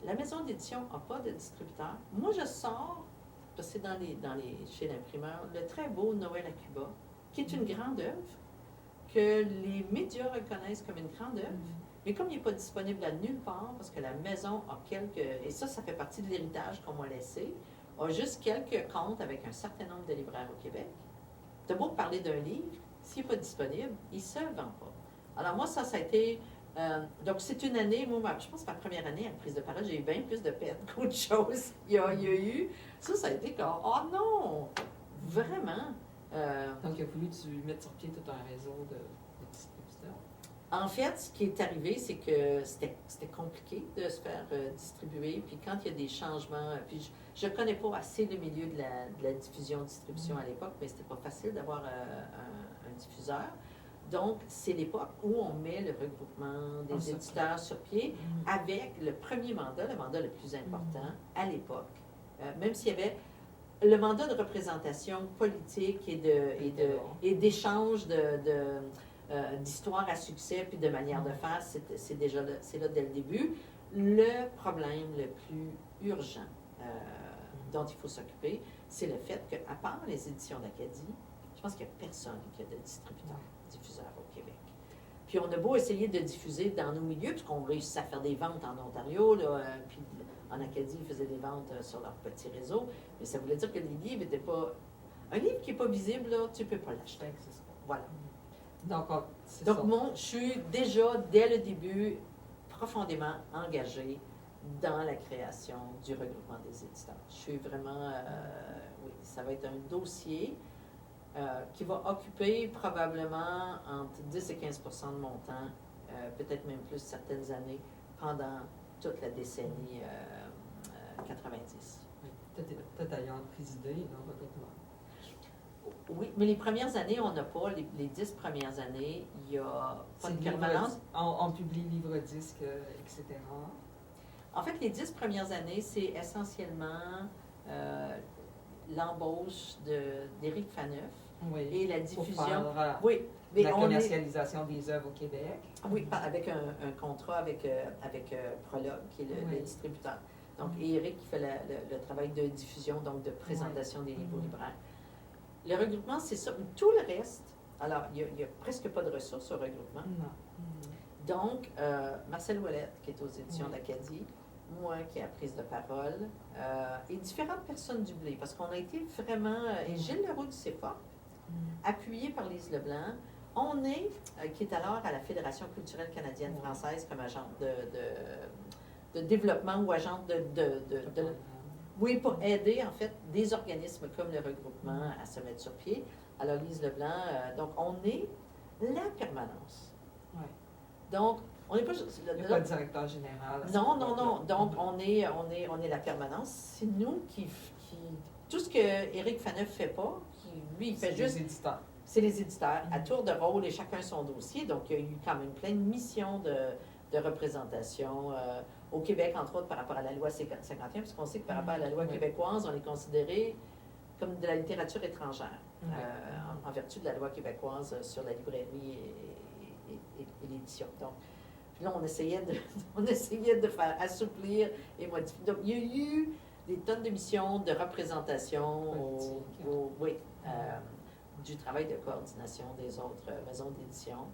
la maison d'édition n'a pas de distributeur. Moi, je sors, parce que c'est chez l'imprimeur, le très beau Noël à Cuba, qui est une grande œuvre, que les médias reconnaissent comme une grande œuvre, mais comme il n'est pas disponible à nulle part, parce que la maison a et ça fait partie de l'héritage qu'on m'a laissé, a juste quelques comptes avec un certain nombre de libraires au Québec. T'as beau parler d'un livre, s'il n'est pas disponible, il ne se vend pas. Alors moi, ça a été... donc c'est une année, moi, je pense que ma première année à la prise de parole, j'ai eu bien plus de peine qu'autre chose. Il y a eu... Ça a été comme, oh non! Vraiment! Donc il a fallu que tu mettes sur pied tout un réseau de distributeurs. En fait, ce qui est arrivé, c'est que c'était compliqué de se faire distribuer. Puis quand il y a des changements, puis je ne connais pas assez le milieu de la diffusion-distribution à l'époque, mais c'était pas facile d'avoir un diffuseur. Donc, c'est l'époque où on met le regroupement des éditeurs sur pied avec le premier mandat, le mandat le plus important à l'époque. Même s'il y avait le mandat de représentation politique et d'échange d'histoire à succès puis de manière de faire, c'est là dès le début. Le problème le plus urgent dont il faut s'occuper, c'est le fait qu'à part les éditions d'Acadie, je pense qu'il n'y a personne qui a de diffuseur au Québec. Puis on a beau essayer de diffuser dans nos milieux, puisqu'on réussit à faire des ventes en Ontario, là, puis en Acadie, ils faisaient des ventes sur leur petit réseau, mais ça voulait dire que les livres n'étaient pas... Un livre qui n'est pas visible, là, tu ne peux pas l'acheter. Voilà. Donc, je suis déjà, dès le début, profondément engagée dans la création du regroupement des éditeurs. Je suis vraiment... oui, ça va être un dossier qui va occuper probablement entre 10 et 15 de mon temps, peut-être même plus certaines années, pendant toute la décennie 90. Tu as d'ailleurs présidé le regroupement. Oui, mais les premières années, on n'a pas. Les 10 premières années, il n'y a pas de permanence. On publie livres-disques, etc. En fait, les 10 premières années, c'est essentiellement l'embauche d'Éric Faneuf et la diffusion. La commercialisation des œuvres au Québec. Oui, avec un contrat avec Prologue, qui est le distributeur. Donc, et Éric qui fait le travail de diffusion, donc de présentation des livres aux libraires. Le regroupement, c'est ça. Tout le reste, alors, il n'y a presque pas de ressources au regroupement. Non. Donc, Marcel Ouellette, qui est aux éditions d'Acadie, moi qui ai la prise de parole, et différentes personnes du Blé, parce qu'on a été vraiment, et Gilles Leroux du CEPA, appuyé par Lise Leblanc, on est, qui est alors à la Fédération culturelle canadienne-française comme agent de développement ou agent oui, pour aider, en fait, des organismes comme le regroupement à se mettre sur pied. Alors, Lise Leblanc, donc, on est la permanence. Oui. Donc, on n'est pas juste... Il n'y a pas de directeur général. Non. Donc, on est la permanence. C'est nous qui... Tout ce que Éric Faneuf ne fait pas, lui, il fait juste... C'est les éditeurs. C'est les éditeurs, à tour de rôle, et chacun son dossier. Donc, il y a eu quand même plein de missions de représentation au Québec, entre autres, par rapport à la loi 51, puisqu'on sait que par rapport à la loi québécoise, on est considéré comme de la littérature étrangère, en vertu de la loi québécoise sur la librairie et l'édition. Donc, là, on essayait de faire assouplir et modifier. Donc, il y a eu des tonnes de missions de représentation du travail de coordination des autres maisons d'édition.